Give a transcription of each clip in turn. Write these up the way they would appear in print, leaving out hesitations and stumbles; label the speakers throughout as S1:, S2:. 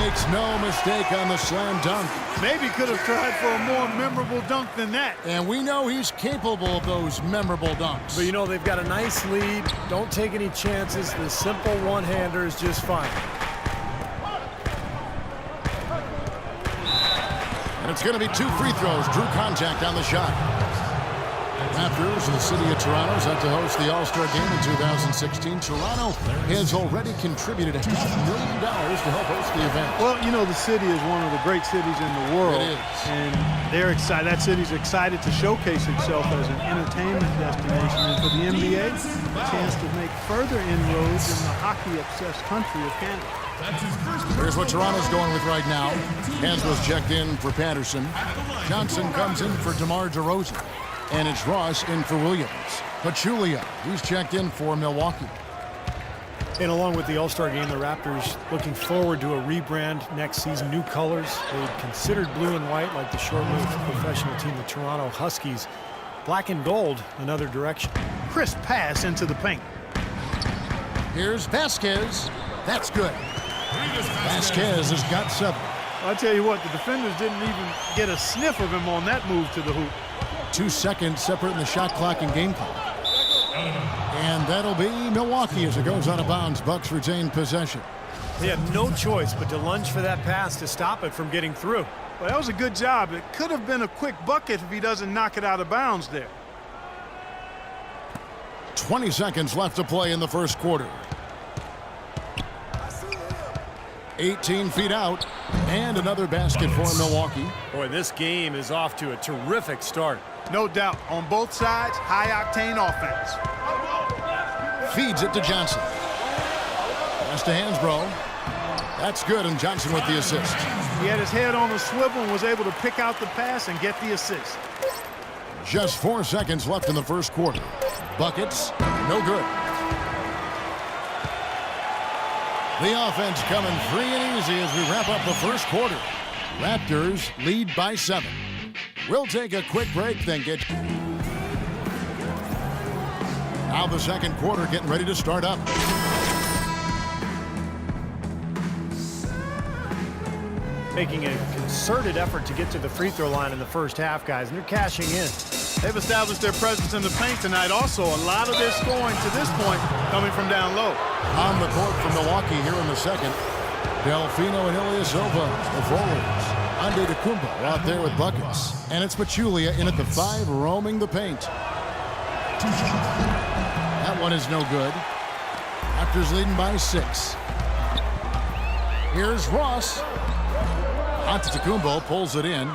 S1: makes no mistake on the slam dunk.
S2: Maybe could have tried for a more memorable dunk than that.
S1: And we know he's capable of those memorable dunks.
S3: But, you know, they've got a nice lead. Don't take any chances. The simple one-hander is just fine.
S1: And it's going to be 2 free throws. Drew contact on the shot. Raptors, the city of Toronto, set to host the All-Star Game in 2016. Toronto has already contributed $500,000 to help host the event.
S2: Well, you know, the city is one of the great cities in the world.
S1: It is.
S2: And they're excited. That city's excited to showcase itself as an entertainment destination. And for the NBA, a chance to make further inroads in the hockey-obsessed country of Canada.
S1: Here's what Toronto's going with right now. Hansbrough's checked in for Patterson. Johnson comes in for DeMar DeRozan. And it's Ross in for Williams. Pachulia, he's checked in for Milwaukee.
S3: And along with the All-Star Game, the Raptors looking forward to a rebrand next season. New colors. They considered blue and white like the short-lived professional team, the Toronto Huskies. Black and gold, another direction.
S2: Crisp pass into the paint.
S1: Here's Vasquez. That's good. Vasquez has got 7.
S2: I'll tell you what, the defenders didn't even get a sniff of him on that move to the hoop.
S1: 2 seconds separating the shot clock and game clock. And that'll be Milwaukee as it goes out of bounds. Bucks retain possession.
S3: They have no choice but to lunge for that pass to stop it from getting through.
S2: Well, that was a good job. It could have been a quick bucket if he doesn't knock it out of bounds there.
S1: 20 seconds left to play in the first quarter. 18 feet out. And another basket for Milwaukee.
S3: Boy, this game is off to a terrific start.
S2: No doubt. On both sides, high-octane offense.
S1: Feeds it to Johnson. Pass to Hansbrough. That's good, and Johnson with the assist.
S2: He had his head on a swivel and was able to pick out the pass and get the assist.
S1: Just 4 seconds left in the first quarter. Buckets, no good. The offense coming free and easy as we wrap up the first quarter. Raptors lead by 7. We'll take a quick break, then get... Now the second quarter getting ready to start up.
S3: Making a concerted effort to get to the free throw line in the first half, guys, and they're cashing in.
S2: They've established their presence in the paint tonight. Also, a lot of their scoring to this point coming from down low.
S1: On the court for Milwaukee here in the second. Delfino and Ilyasova, the forwards. Antetokounmpo out there with buckets. And it's Pachulia in at the 5, roaming the paint. That one is no good. Raptors leading by 6. Here's Ross. Antetokounmpo pulls it in.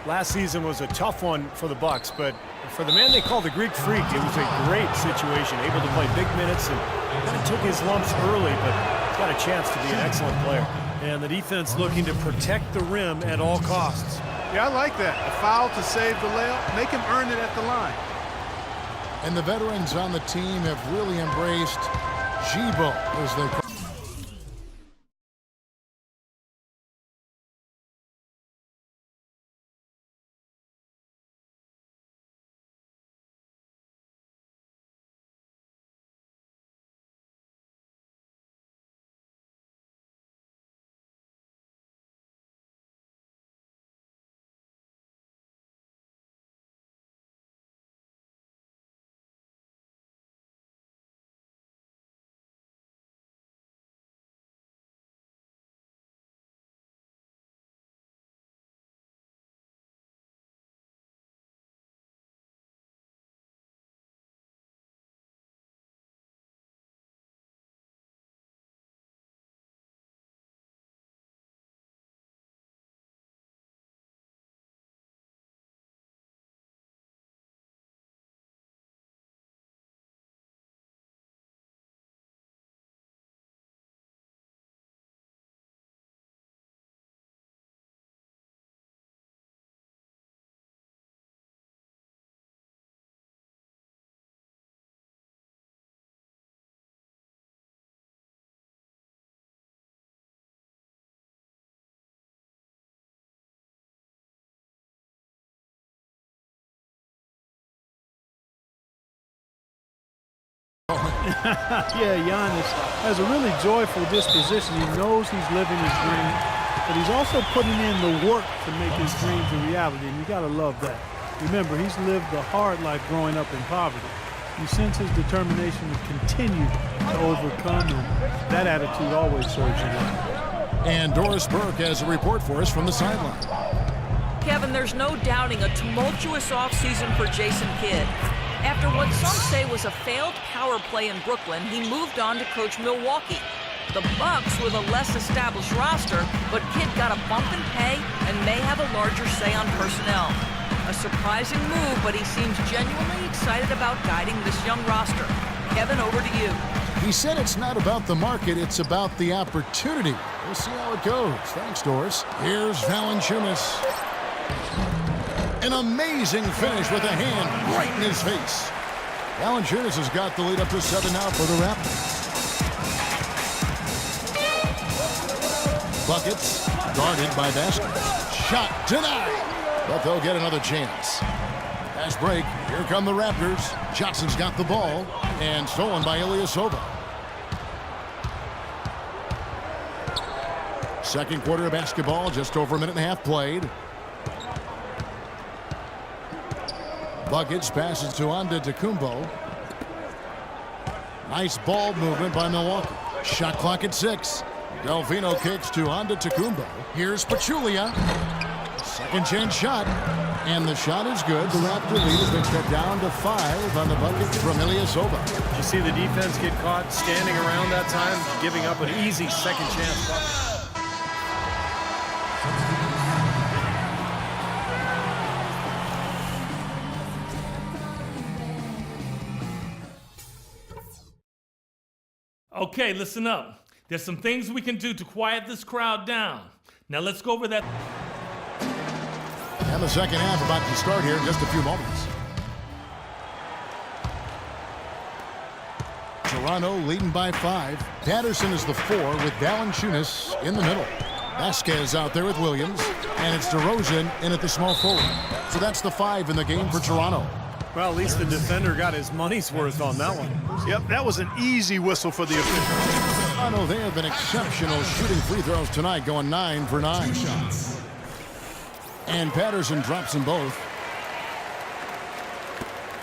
S3: Last season was a tough one for the Bucks, but for the man they call the Greek Freak, it was a great situation. Able to play big minutes and kind of took his lumps early, but he's got a chance to be an excellent player. And the defense looking to protect the rim at all costs.
S2: Yeah, I like that. A foul to save the layup. Make him earn it at the line.
S1: And the veterans on the team have really embraced Jibo as they call
S2: Yeah, Giannis has a really joyful disposition. He knows he's living his dream, but he's also putting in the work to make his dreams a reality, and you got to love that. Remember, he's lived a hard life growing up in poverty. You sense his determination to continue to overcome, and that attitude always serves you well.
S1: And Doris Burke has a report for us from the sideline.
S4: Kevin, there's no doubting a tumultuous offseason for Jason Kidd. After what some say was a failed power play in Brooklyn, he moved on to coach Milwaukee. The Bucks with a less established roster, but Kidd got a bump in pay and may have a larger say on personnel. A surprising move, but he seems genuinely excited about guiding this young roster. Kevin, over to you.
S1: He said it's not about the market, it's about the opportunity. We'll see how it goes. Thanks, Doris. Here's Valanciunas. An amazing finish with a hand right in his face. Valanciunas has got the lead up to 7 now for the Raptors. Buckets guarded by Vasquez. Shot denied, but they'll get another chance. Pass break. Here come the Raptors. Johnson's got the ball and stolen by Ilyasova. Second quarter of basketball, just over a minute and a half played. Buckets passes to Antetokounmpo. Nice ball movement by Milwaukee. Shot clock at 6. Delfino kicks to Antetokounmpo. Here's Pachulia. Second chance shot. And the shot is good. The Raptor lead has been cut down to 5 on the bucket from Ilyasova.
S3: Did you see the defense get caught standing around that time, giving up an easy second chance bucket?
S5: Okay, listen up. There's some things we can do to quiet this crowd down. Now let's go over that.
S1: And the second half about to start here in just a few moments. Toronto leading by 5. Patterson is the 4 with Valanciunas in the middle. Vasquez out there with Williams. And it's DeRozan in at the small forward. So that's the 5 in the game for Toronto.
S3: Well, at least the defender got his money's worth on that one.
S2: Yep, that was an easy whistle for the officials.
S1: Toronto, they have been exceptional shooting free throws tonight, going 9 for 9 shots. And Patterson drops them both.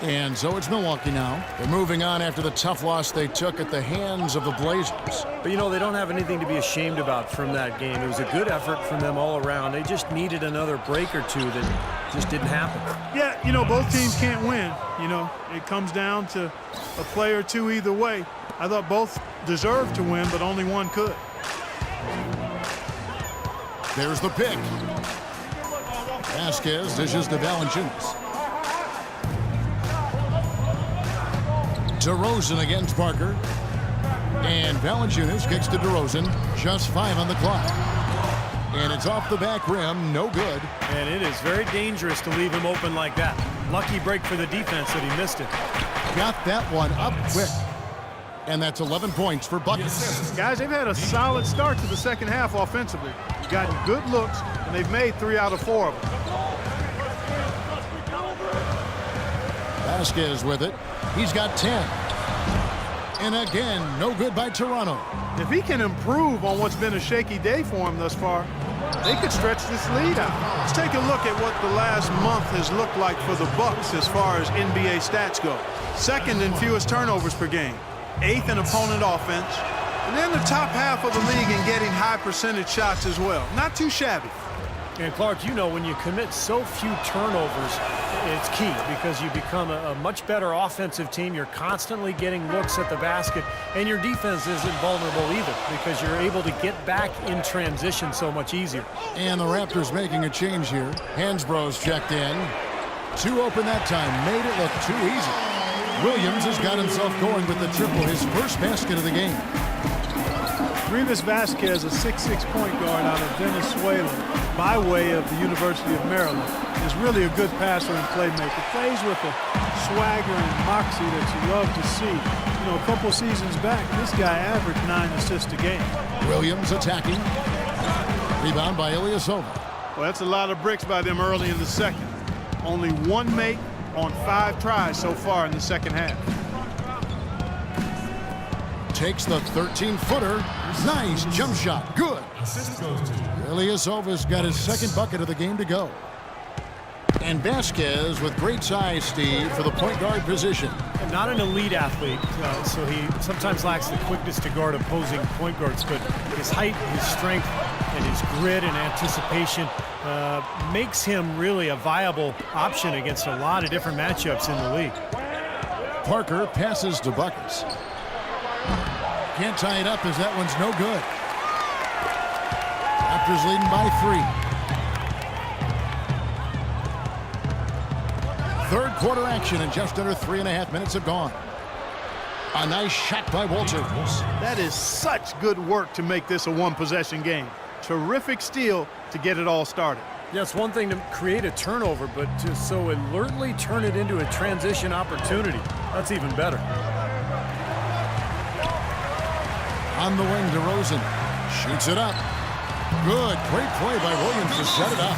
S1: And so it's Milwaukee now. They're moving on after the tough loss they took at the hands of the Blazers.
S3: But, you know, they don't have anything to be ashamed about from that game. It was a good effort from them all around. They just needed another break or two that just didn't happen.
S2: Yeah, you know, both teams can't win. You know, it comes down to a play or two either way. I thought both deserved to win, but only one could.
S1: There's the pick. Vasquez dishes to Valanciunas. DeRozan against Parker. And Valanciunas kicks to DeRozan. Just 5 on the clock. And it's off the back rim. No good.
S3: And it is very dangerous to leave him open like that. Lucky break for the defense that he missed it.
S1: Got that one up quick. And that's 11 points for Buckets.
S2: Guys, they've had a solid start to the second half offensively. Gotten good looks, and they've made 3 out of 4 of them.
S1: Vasquez with it. He's got 10. And again, no good by Toronto.
S2: If he can improve on what's been a shaky day for him thus far, they could stretch this lead out. Let's take a look at what the last month has looked like for the Bucks as far as NBA stats go. Second in fewest turnovers per game. 8th in opponent offense. And then the top half of the league in getting high percentage shots as well. Not too shabby.
S3: And Clark, you know, when you commit so few turnovers, it's key because you become a much better offensive team. You're constantly getting looks at the basket, and your defense isn't vulnerable either because you're able to get back in transition so much easier.
S1: And the Raptors making a change here. Hansbrough's checked in. 2 open that time. Made it look too easy. Williams has got himself going with the triple, his first basket of the game.
S2: Rivas Vasquez, a 6'6" point guard out of Venezuela by way of the University of Maryland, is really a good passer and playmaker. Plays with a swagger and moxie that you love to see. You know, a couple seasons back, this guy averaged 9 assists a game.
S1: Williams attacking. Rebound by Ilyasova.
S2: Well, that's a lot of bricks by them early in the second. Only 1 make on 5 tries so far in the second half.
S1: Takes the 13-footer. Nice jump shot. Good. Ilyasova's got his second bucket of the game to go. And Vasquez with great size, Steve, for the point guard position.
S3: And not an elite athlete, so he sometimes lacks the quickness to guard opposing point guards, but his height, his strength, and his grit and anticipation makes him really a viable option against a lot of different matchups in the league.
S1: Parker passes to Buckets. Can't tie it up as that one's no good. Raptors leading by 3. Third quarter action, and just under 3.5 minutes have gone. A nice shot by Walters.
S6: That is such good work to make this a one-possession game. Terrific steal to get it all started.
S3: Yeah, it's one thing to create a turnover, but to so alertly turn it into a transition opportunity, that's even better.
S1: On the wing, DeRozan shoots it up. Good, great play by Williams to set it up.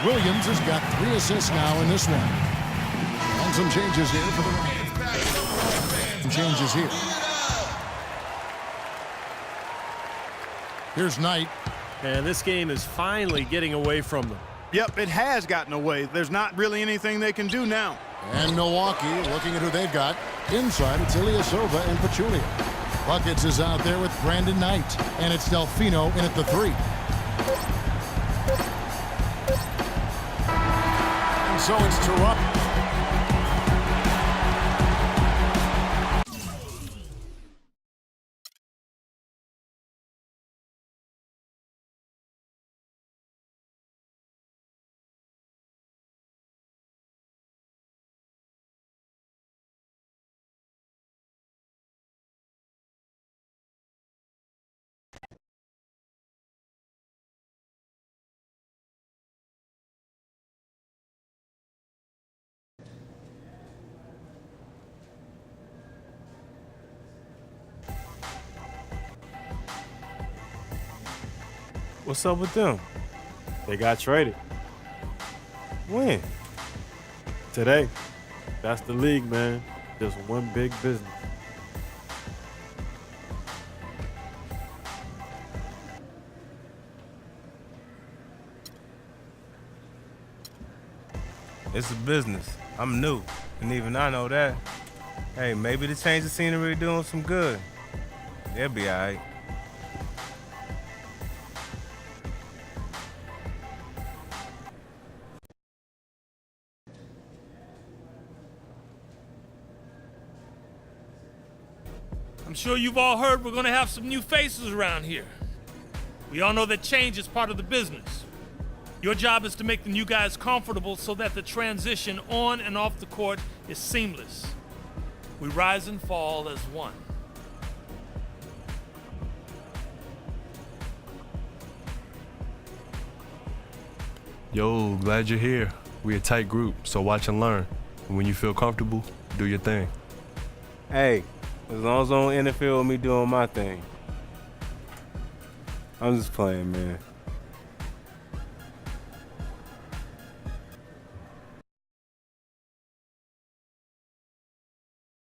S1: Williams has got 3 assists now in this one. And some changes here for the Raptors. Some changes here. Here's Knight.
S3: And this game is finally getting away from them.
S6: Yep, it has gotten away. There's not really anything they can do now.
S1: And Milwaukee, looking at who they've got. Inside, it's Ilyasova and Pachulia. Buckets is out there with Brandon Knight. And it's Delfino in at the 3. And so it's Toronto.
S7: What's up with them? They got traded. When? Today. That's the league, man. Just one big business.
S8: It's a business. I'm new, and even I know that. Hey, maybe the change of scenery doing some good. They'll be all right.
S5: I'm sure you've all heard we're going to have some new faces around here. We all know that change is part of the business. Your job is to make the new guys comfortable so that the transition on and off the court is seamless. We rise and fall as one.
S9: Yo, glad you're here. We a tight group, so watch and learn. And when you feel comfortable, do your thing.
S8: Hey, as long as I don't interfere with me doing my thing. I'm just playing, man.